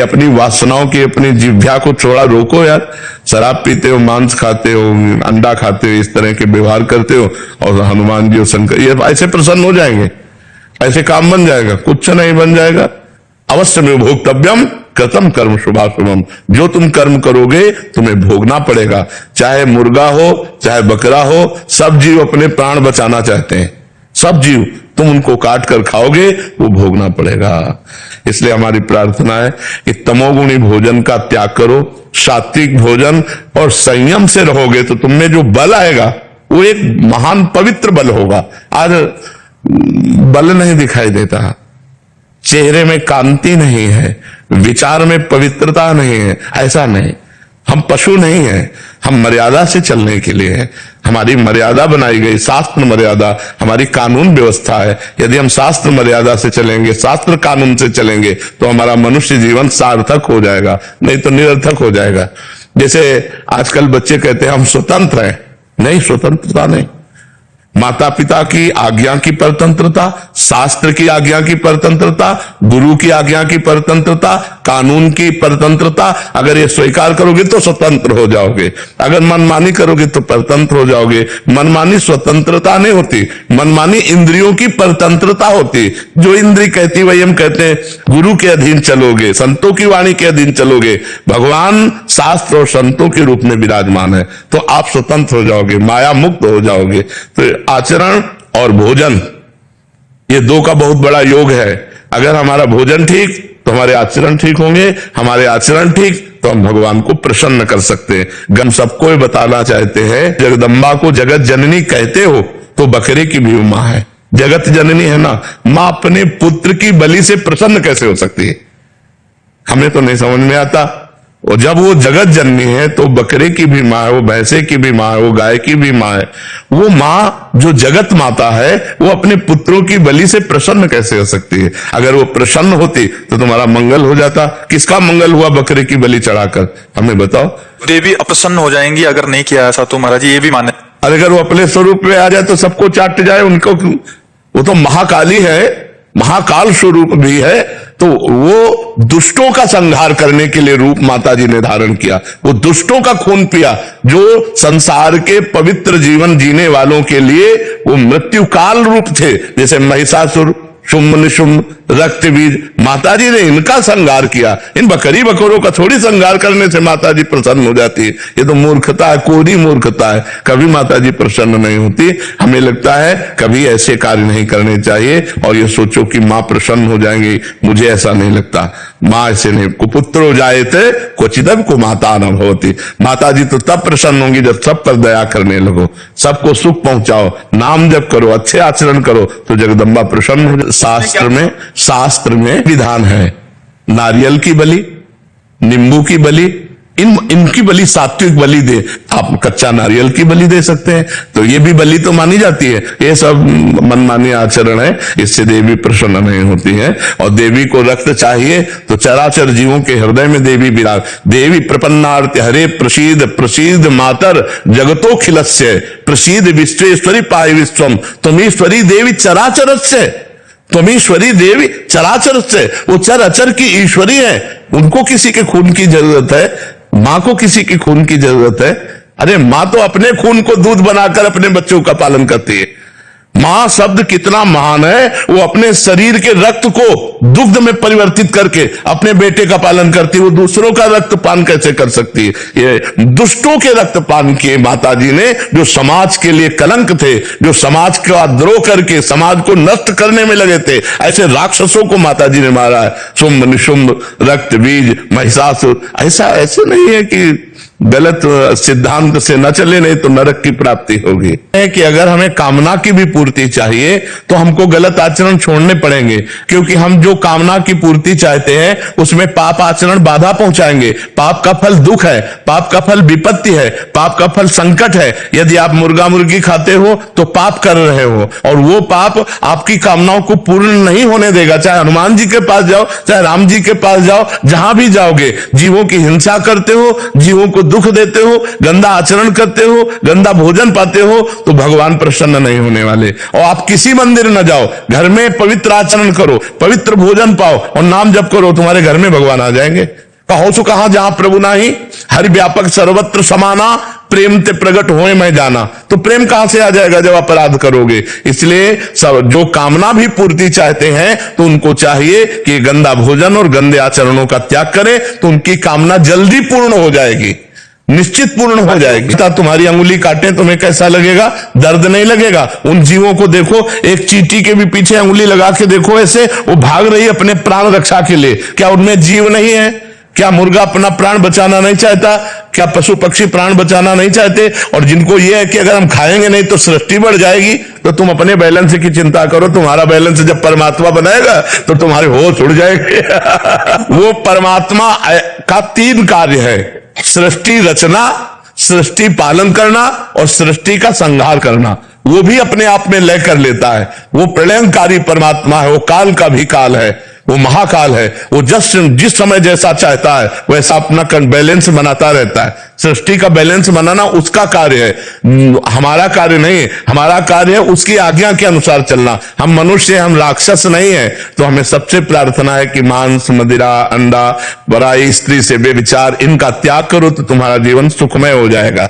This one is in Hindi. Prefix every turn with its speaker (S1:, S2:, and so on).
S1: अपनी वासनाओं की, अपनी जिह्वा को थोड़ा रोको यार। शराब पीते हो, मांस खाते हो, अंडा खाते हो, इस तरह के व्यवहार करते हो, और हनुमान जी और शंकर ये ऐसे प्रसन्न हो जाएंगे, ऐसे काम बन जाएगा? कुछ नहीं बन जाएगा। अवश्य में भोक्तव्यम कृतम कर्म शुभाशुभम, जो तुम कर्म करोगे तुम्हें भोगना पड़ेगा। चाहे मुर्गा हो, चाहे बकरा हो, सब जीव अपने प्राण बचाना चाहते हैं, सब जीव। तुम उनको काट कर खाओगे, वो भोगना पड़ेगा। इसलिए हमारी प्रार्थना है कि तमोगुणी भोजन का त्याग करो, सात्विक भोजन और संयम से रहोगे तो तुम में जो बल आएगा वो एक महान पवित्र बल होगा। आज बल नहीं दिखाई देता, चेहरे में कांति नहीं है, विचार में पवित्रता नहीं है। ऐसा नहीं, हम पशु नहीं हैं, हम मर्यादा से चलने के लिए है। हमारी मर्यादा बनाई गई, शास्त्र मर्यादा हमारी कानून व्यवस्था है। यदि हम शास्त्र मर्यादा से चलेंगे, शास्त्र कानून से चलेंगे तो हमारा मनुष्य जीवन सार्थक हो जाएगा, नहीं तो निरर्थक हो जाएगा। जैसे आजकल बच्चे कहते हैं हम स्वतंत्र हैं, नहीं, स्वतंत्रता नहीं। माता पिता की आज्ञा की परतंत्रता, शास्त्र की आज्ञा की परतंत्रता, गुरु की आज्ञा की परतंत्रता, कानून की परतंत्रता, अगर ये स्वीकार करोगे तो स्वतंत्र हो जाओगे। अगर मनमानी करोगे तो परतंत्र हो जाओगे। मनमानी स्वतंत्रता नहीं होती, मनमानी इंद्रियों की परतंत्रता होती। जो इंद्री कहती वही हम कहते हैं। गुरु के अधीन चलोगे, संतों की वाणी के अधीन चलोगे, भगवान शास्त्र और संतों के रूप में विराजमान है, तो आप स्वतंत्र हो जाओगे, माया मुक्त हो जाओगे। तो आचरण और भोजन, ये दो का बहुत बड़ा योग है। अगर हमारा भोजन ठीक तो हमारे आचरण ठीक होंगे, हमारे आचरण ठीक तो हम भगवान को प्रसन्न कर सकते हैं। हम सबको बताना चाहते हैं, जगदम्बा को जगत जननी कहते हो तो बकरे की भी मां है, जगत जननी है ना। मां अपने पुत्र की बलि से प्रसन्न कैसे हो सकती है? हमें तो नहीं समझ में आता। और जब वो जगत जननी है तो बकरे की भी मां है, वो भैंसे की भी मां है, वो गाय की भी मां है। वो मां जो जगत माता है वो अपने पुत्रों की बलि से प्रसन्न कैसे हो सकती है? अगर वो प्रसन्न होती तो तुम्हारा मंगल हो जाता। किसका मंगल हुआ बकरे की बलि चढ़ाकर? हमें बताओ।
S2: देवी अप्रसन्न हो जाएंगी अगर नहीं किया ऐसा, तो महाराज ये भी माने।
S1: अगर वो अपने स्वरूप में आ जाए तो सबको चाट जाए उनको। वो तो महाकाली है, महाकाल स्वरूप भी है, तो वो दुष्टों का संहार करने के लिए रूप माता जी ने धारण किया। वो दुष्टों का खून पिया, जो संसार के पवित्र जीवन जीने वालों के लिए वो मृत्यु काल रूप थे। जैसे महिषासुर, शुंभ निशुंभ, रक्त बीज, माता जी ने इनका संहार किया। इन बकरी बकरों का थोड़ी संहार करने से माता जी प्रसन्न हो जाती है। ये तो मूर्खता है, कोरी मूर्खता है। कभी माता जी प्रसन्न नहीं होती। हमें लगता है कभी ऐसे कार्य नहीं करने चाहिए और ये सोचो कि मां प्रसन्न हो जाएंगी। मुझे ऐसा नहीं लगता। मां ऐसे नहीं, कुपुत्रो जायते क्वचिदपि कुमाता न भवति। माता जी तो तब प्रसन्न होंगी जब सब पर दया करने लगो, सबको सुख पहुंचाओ, नाम जप करो, अच्छे आचरण करो, तो जगदम्बा प्रसन्न हो। शास्त्र में विधान है, नारियल की बलि, नींबू की बलि, इनकी बलि सात्विक बलि दे। आप कच्चा नारियल की बलि दे सकते हैं, तो ये भी बलि तो मानी जाती है। ये सब मनमानी आचरण है, इससे देवी प्रसन्न नहीं होती है। और देवी को रक्त चाहिए तो चराचर जीवों के हृदय में देवी विराज। देवी प्रपन्नार्थ हरे प्रसीद प्रसीद मातर जगतो खिलस्य प्रसीद विश्वेश्वरी पाय विश्वम तुमीश्वरी देवी चराचरस्य। तुमीश्वरी देवी चराचर से, वो चर अचर की ईश्वरी है। उनको किसी के खून की जरूरत है? मां को किसी की खून की जरूरत है? अरे मां तो अपने खून को दूध बनाकर अपने बच्चों का पालन करती है। मां शब्द कितना महान है, वो अपने शरीर के रक्त को दुग्ध में परिवर्तित करके अपने बेटे का पालन करती है। वो दूसरों का रक्त पान कैसे कर सकती है? ये दुष्टों के रक्त पान किए माता जी ने, जो समाज के लिए कलंक थे, जो समाज का द्रोह करके समाज को नष्ट करने में लगे थे। ऐसे राक्षसों को माता जी ने मारा है। शुंभ निशुंभ, रक्त बीज, महिषासुर। ऐसे नहीं है कि गलत सिद्धांत से न चले, नहीं तो नरक की प्राप्ति होगी। कि अगर हमें कामना की भी पूर्ति चाहिए तो हमको गलत आचरण छोड़ने पड़ेंगे, क्योंकि हम जो कामना की पूर्ति चाहते हैं उसमें पाप आचरण बाधा पहुंचाएंगे। पाप का फल दुख है, पाप का फल विपत्ति है, पाप का फल संकट है। यदि आप मुर्गा मुर्गी खाते हो तो पाप कर रहे हो, और वो पाप आपकी कामनाओं को पूर्ण नहीं होने देगा। चाहे हनुमान जी के पास जाओ, चाहे राम जी के पास जाओ, जहां भी जाओगे जीवों की हिंसा करते हो, जीवों को दुख देते हो, गंदा आचरण करते हो, गंदा भोजन पाते हो, तो भगवान प्रसन्न नहीं होने वाले। और आप किसी मंदिर न जाओ, घर में पवित्र आचरण करो, पवित्र भोजन पाओ और नाम जप करो, तुम्हारे घर में भगवान आ जाएंगे। कहो सो कहां जहां प्रभु नाही, हरि व्यापक सर्वत्र समाना, प्रेम ते प्रगट होए मैं जाना। तो प्रेम कहां से आ जाएगा जब अपराध करोगे। इसलिए सब जो कामना भी पूर्ति चाहते हैं तो उनको चाहिए कि गंदा भोजन और गंदे आचरणों का त्याग करें, तो उनकी कामना जल्दी पूर्ण हो जाएगी, निश्चित पूर्ण हो जाएगी। तुम्हारी अंगुली काटे तुम्हें कैसा लगेगा? दर्द नहीं लगेगा। उन जीवों को देखो, एक चींटी के भी पीछे अंगुली लगा के देखो, ऐसे वो भाग रही है अपने प्राण रक्षा के लिए। क्या उनमें जीव नहीं है? क्या मुर्गा अपना प्राण बचाना नहीं चाहता? क्या पशु पक्षी प्राण बचाना नहीं चाहते? और जिनको यह है कि अगर हम खाएंगे नहीं तो सृष्टि बढ़ जाएगी, तो तुम अपने बैलेंस की चिंता करो। तुम्हारा बैलेंस जब परमात्मा बनाएगा तो तुम्हारे होश उड़ जाएंगे। वो परमात्मा का 3 कार्य है: सृष्टि रचना, सृष्टि पालन करना और सृष्टि का संहार करना। वो भी अपने आप में लय कर लेता है। वो प्रलयंकारी परमात्मा है, वो काल का भी काल है, वो महाकाल है। वो जिस समय जैसा चाहता है वैसा अपना बैलेंस बनाता रहता है। सृष्टि का बैलेंस बनाना उसका कार्य है, हमारा कार्य नहीं है। हमारा कार्य है उसकी आज्ञा के अनुसार चलना। हम मनुष्य, हम राक्षस नहीं है। तो हमें सबसे प्रार्थना है कि मांस, मदिरा, अंडा, बुराई, स्त्री से बेविचार, इनका त्याग करो तो तुम्हारा जीवन सुखमय हो जाएगा।